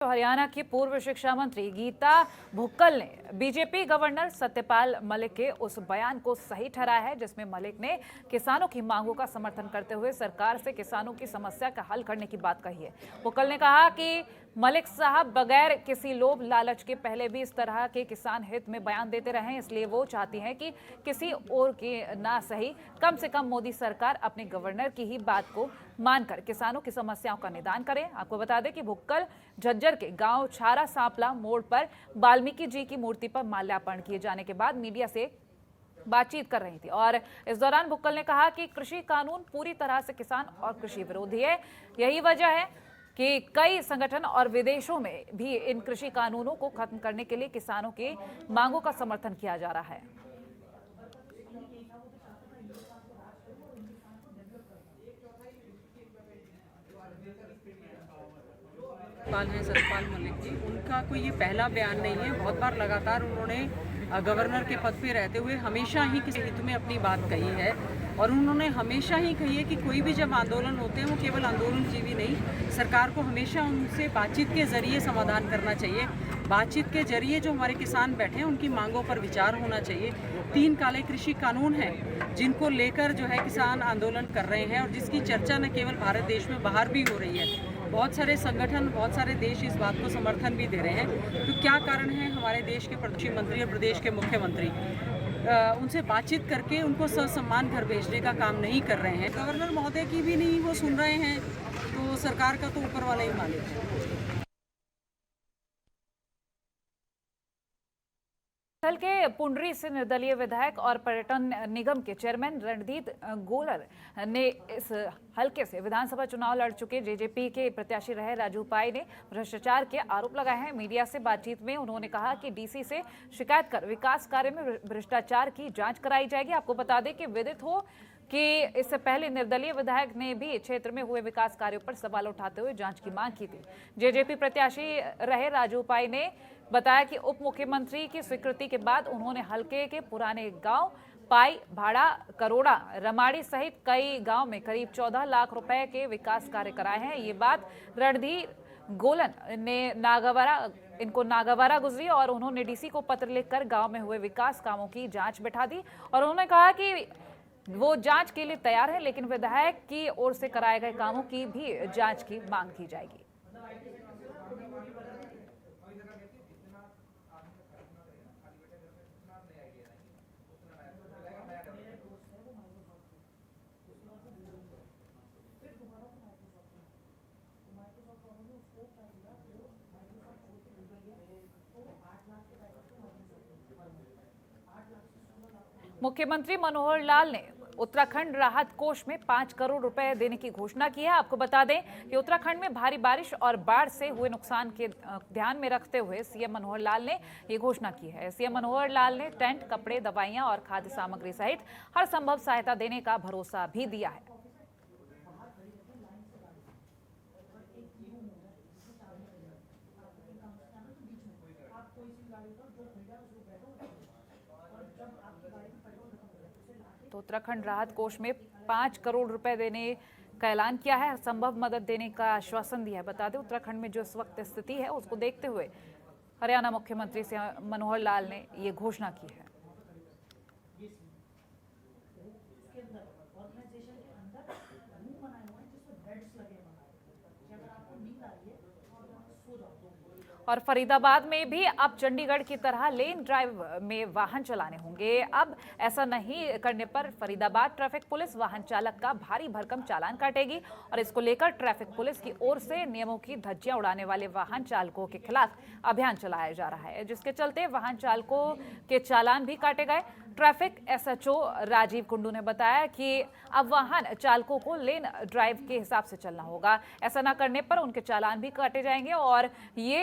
हरियाणा की पूर्व शिक्षा मंत्री गीता भुक्कल ने बीजेपी गवर्नर सत्यपाल मलिक के उस बयान को सही ठहराया है जिसमें मलिक ने किसानों की मांगों का समर्थन करते हुए सरकार से किसानों की समस्या का हल करने की बात कही है। भुक्कल ने कहा कि मलिक साहब बगैर किसी लोभ लालच के पहले भी इस तरह के किसान हित में बयान देते रहे, इसलिए वो चाहती हैं कि किसी और की ना सही कम से कम मोदी सरकार अपने गवर्नर की ही बात को मानकर किसानों की समस्याओं का निदान करें। आपको बता दें कि भुक्कल झज्जर के गांव छारा सांपला मोड़ पर वाल्मीकि जी की मूर्ति पर माल्यार्पण किए जाने के बाद मीडिया से बातचीत कर रही थी और इस दौरान भुक्कल ने कहा कि कृषि कानून पूरी तरह से किसान और कृषि विरोधी है। यही वजह है कि कई संगठन और विदेशों में भी इन कृषि कानूनों को खत्म करने के लिए किसानों की मांगों का समर्थन किया जा रहा है। सत्यपाल मलिक जी, उनका कोई ये पहला बयान नहीं है। बहुत बार लगातार उन्होंने गवर्नर के पद पे रहते हुए हमेशा ही किसी हित में अपनी बात कही है और उन्होंने हमेशा ही कही है कि कोई भी जब आंदोलन होते हैं वो केवल आंदोलनजीवी नहीं, सरकार को हमेशा उनसे बातचीत के जरिए समाधान करना चाहिए। बातचीत के जरिए जो हमारे किसान बैठे हैं उनकी मांगों पर विचार होना चाहिए। 3 काले कृषि कानून हैं जिनको लेकर जो है किसान आंदोलन कर रहे हैं और जिसकी चर्चा न केवल भारत देश में बाहर भी हो रही है। बहुत सारे संगठन, बहुत सारे देश इस बात को समर्थन भी दे रहे हैं। तो क्या कारण है हमारे देश के प्रधानमंत्री और प्रदेश के मुख्यमंत्री उनसे बातचीत करके उनको ससम्मान घर भेजने का काम नहीं कर रहे हैं? गवर्नर महोदय की भी नहीं वो सुन रहे हैं, तो सरकार का तो ऊपर वाला ही मालिक है। स्थल के पुंडरी से निर्दलीय विधायक और पर्यटन निगम के चेयरमैन रणदीप गोलर ने इस हलके से विधानसभा चुनाव लड़ चुके जेजेपी के प्रत्याशी रहे राजू पाई ने भ्रष्टाचार के आरोप लगाए हैं। मीडिया से बातचीत में उन्होंने कहा कि डीसी से शिकायत कर विकास कार्य में भ्रष्टाचार की जांच कराई जाएगी। आपको बता दें कि विदित हो कि इससे पहले निर्दलीय विधायक ने भी क्षेत्र में हुए विकास कार्यों पर सवाल उठाते हुए जांच की मांग की थी। जेजेपी प्रत्याशी रहे राजू पाई ने बताया कि उप मुख्यमंत्री की स्वीकृति के बाद उन्होंने हलके के पुराने गांव पाई, भाड़ा, करोड़ा, रमाड़ी सहित कई गांव में करीब 14 लाख रुपए के विकास कार्य कराए हैं। ये बात रणधीर गोलन ने इनको नागवारा गुजरी और उन्होंने डीसी को पत्र लिखकर गांव में हुए विकास कामों की जांच बैठा दी और उन्होंने कहा कि वो जांच के लिए तैयार है, लेकिन विधायक की ओर से कराए गए कामों की भी जांच की मांग की जाएगी। मुख्यमंत्री मनोहर लाल ने उत्तराखंड राहत कोष में 5 करोड़ रुपए देने की घोषणा की है। आपको बता दें कि उत्तराखंड में भारी बारिश और बाढ़ से हुए नुकसान के ध्यान में रखते हुए सीएम मनोहर लाल ने ये घोषणा की है। सीएम मनोहर लाल ने टेंट, कपड़े, दवाइयां और खाद्य सामग्री सहित हर संभव सहायता देने का भरोसा भी दिया है। तो उत्तराखंड राहत कोष में 5 करोड़ रुपए देने का ऐलान किया है, संभव मदद देने का आश्वासन दिया है। बता दें उत्तराखंड में जो इस वक्त स्थिति है उसको देखते हुए हरियाणा मुख्यमंत्री से मनोहर लाल ने ये घोषणा की है। और फरीदाबाद में भी अब चंडीगढ़ की तरह लेन ड्राइव में वाहन चलाने होंगे। अब ऐसा नहीं करने पर फरीदाबाद ट्रैफिक पुलिस वाहन चालक का भारी भरकम चालान काटेगी और इसको लेकर ट्रैफिक पुलिस की ओर से नियमों की धज्जियां उड़ाने वाले वाहन चालकों के खिलाफ अभियान चलाया जा रहा है, जिसके चलते वाहन चालकों के चालान भी काटे गए। ट्रैफिक एसएचओ राजीव कुंडू ने बताया कि अब वाहन चालकों को लेन ड्राइव के हिसाब से चलना होगा। ऐसा न करने पर उनके चालान भी काटे जाएंगे और ये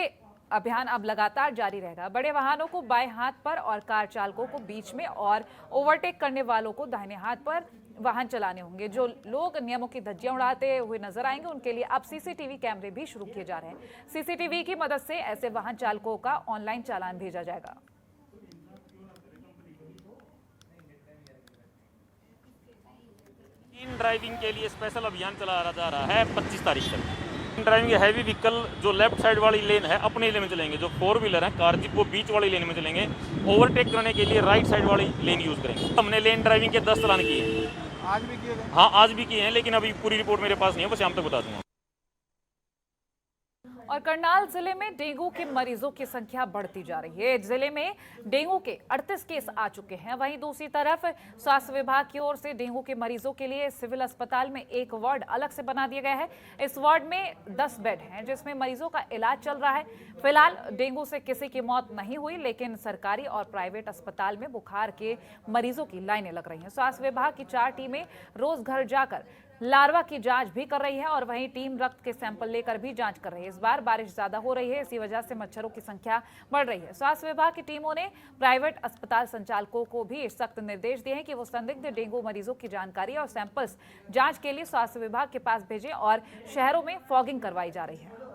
अभियान अब लगातार जारी रहेगा। बड़े वाहनों को बाएं हाथ पर और कार चालकों को बीच में और ओवरटेक करने वालों को दाहिने हाथ पर वाहन चलाने होंगे। जो लोग नियमों की धज्जियां उड़ाते हुए नजर आएंगे उनके लिए अब सीसीटीवी कैमरे भी शुरू किए जा रहे हैं। सीसीटीवी की मदद से ऐसे वाहन चालकों का ऑनलाइन चालान भेजा जाएगा। ड्राइविंग के लिए स्पेशल अभियान चलाया जा रहा है 25 तारीख तक। ड्राइविंग हैवी व्हीकल जो लेफ्ट साइड वाली लेन है अपनी लेन में चलेंगे, जो 4 व्हीलर है कार जीप वो बीच वाली लेन में चलेंगे, ओवरटेक करने के लिए राइट साइड वाली लेन यूज़ करेंगे। हमने लेन ड्राइविंग के 10 चालान किए हैं। आज भी किए गए? हाँ आज भी किए हैं, लेकिन अभी पूरी रिपोर्ट मेरे पास नहीं है, बस शाम तक बता दूंगा। और करनाल जिले में डेंगू के मरीजों की संख्या बढ़ती जा रही है। जिले में डेंगू के 38 केस आ चुके हैं। वहीं दूसरी तरफ स्वास्थ्य विभाग की ओर से डेंगू के मरीजों के लिए सिविल अस्पताल में एक वार्ड अलग से बना दिया गया है। इस वार्ड में 10 बेड हैं, जिसमें मरीजों का इलाज चल रहा है। फिलहाल डेंगू से किसी की मौत नहीं हुई, लेकिन सरकारी और प्राइवेट अस्पताल में बुखार के मरीजों की लाइनें लग रही हैं। स्वास्थ्य विभाग की 4 टीमें रोज घर जाकर लार्वा की जांच भी कर रही है और वहीं टीम रक्त के सैंपल लेकर भी जांच कर रही है। इस बार बारिश ज्यादा हो रही है, इसी वजह से मच्छरों की संख्या बढ़ रही है। स्वास्थ्य विभाग की टीमों ने प्राइवेट अस्पताल संचालकों को भी सख्त निर्देश दिए हैं कि वो संदिग्ध डेंगू मरीजों की जानकारी और सैंपल्स जांच के लिए स्वास्थ्य विभाग के पास भेजें और शहरों में फॉगिंग करवाई जा रही है।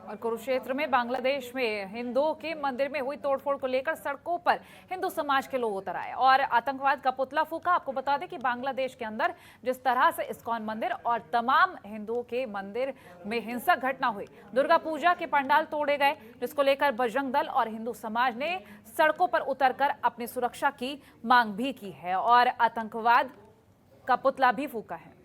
और कुरुक्षेत्र में बांग्लादेश में हिंदुओं के मंदिर में हुई तोड़फोड़ को लेकर सड़कों पर हिंदू समाज के लोग उतर आए और आतंकवाद का पुतला फूंका। आपको बता दें कि बांग्लादेश के अंदर जिस तरह से इस्कॉन मंदिर और तमाम हिंदुओं के मंदिर में हिंसक घटना हुई, दुर्गा पूजा के पंडाल तोड़े गए, जिसको लेकर बजरंग दल और हिंदू समाज ने सड़कों पर उतरकर अपनी सुरक्षा की मांग भी की है और आतंकवाद का पुतला भी फूंका है।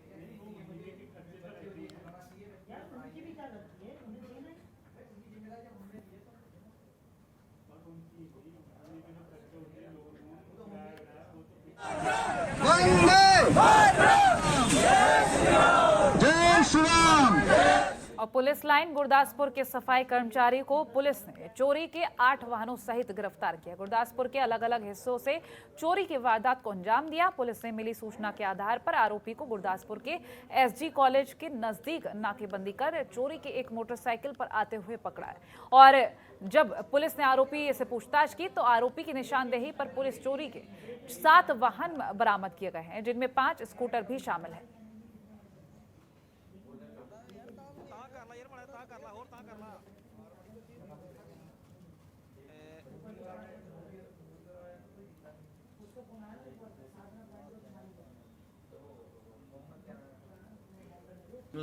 और पुलिस लाइन गुरदासपुर के सफाई कर्मचारी को पुलिस ने चोरी के 8 वाहनों सहित गिरफ्तार किया। गुरदासपुर के अलग अलग हिस्सों से चोरी की वारदात को अंजाम दिया। पुलिस ने मिली सूचना के आधार पर आरोपी को गुरदासपुर के एसजी कॉलेज के नजदीक नाकेबंदी कर चोरी के एक मोटरसाइकिल पर आते हुए पकड़ा है और जब पुलिस ने आरोपी से पूछताछ की तो आरोपी की निशानदेही पर पुलिस चोरी के 7 वाहन बरामद किए गए हैं, जिनमें 5 स्कूटर भी शामिल है।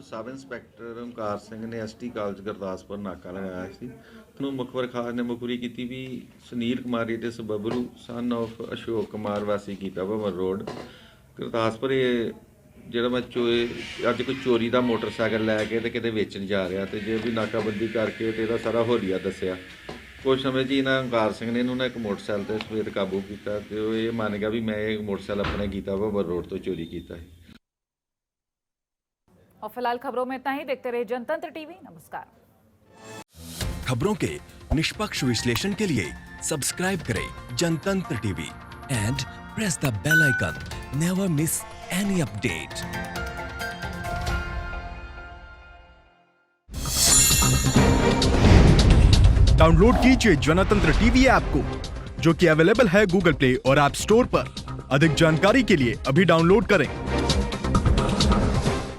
सब इंस्पैक्टर ओंकार सिंह ने एसटी कॉलेज गुरदासपुर नाका लगाया ਸੀ। ਉਹਨੂੰ ਮੁਖਬਰ ਖਾਸ ਨੇ ਮੁਖਬਰੀ ਕੀਤੀ ਵੀ ਸੁਨੀਲ ਕੁਮਾਰੀ ਤੇ ਸਬਬਰੂ ਸਨ ਆਫ ਅਸ਼ੋਕ ਕੁਮਾਰ ਵਾਸੀ ਕੀਤਾ ਭਵਨ ਰੋਡ ਗੁਰਦਾਸਪੁਰ ਜਿਹੜਾ ਮੈਂ ਅੱਜ ਕੋਈ ਚੋਰੀ ਦਾ ਮੋਟਰਸਾਈਕਲ ਲੈ ਕੇ ਤੇ ਕਿਤੇ ਵੇਚਣ ਜਾ ਰਿਹਾ ਤੇ ਜੇ ਵੀ ਨਾਕਾਬੰਦੀ ਕਰਕੇ ਤੇ ਇਹਦਾ ਸਾਰਾ ਹੋਲੀਆ ਦੱਸਿਆ। ਕੁਝ ਸਮੇਂ 'ਚ ਇਹਨਾਂ ਓਂਕਾਰ ਸਿੰਘ ਨੇ ਇਹਨੂੰ ਨਾ ਇੱਕ ਮੋਟਰਸਾਈਕਲ ਤੇ ਸਵੇਤ ਕਾਬੂ ਕੀਤਾ ਤੇ ਉਹ ਇਹ ਮੰਨ ਗਿਆ ਵੀ ਮੈਂ ਇਹ ਮੋਟਰਸਾਈਕਲ ਆਪਣੇ ਕੀਤਾ ਭਵਨ ਰੋਡ ਤੋਂ चोरी ਕੀਤਾ है। और फिलहाल खबरों में इतना ही। देखते रहिए जनतंत्र टीवी। नमस्कार। खबरों के निष्पक्ष विश्लेषण के लिए सब्सक्राइब करें Jantantra TV and press the bell icon. Never miss any update. Download कीजिए जनतंत्र टीवी ऐप को, जो कि अवेलेबल है गूगल प्ले और ऐप स्टोर पर। अधिक जानकारी के लिए अभी डाउनलोड करें।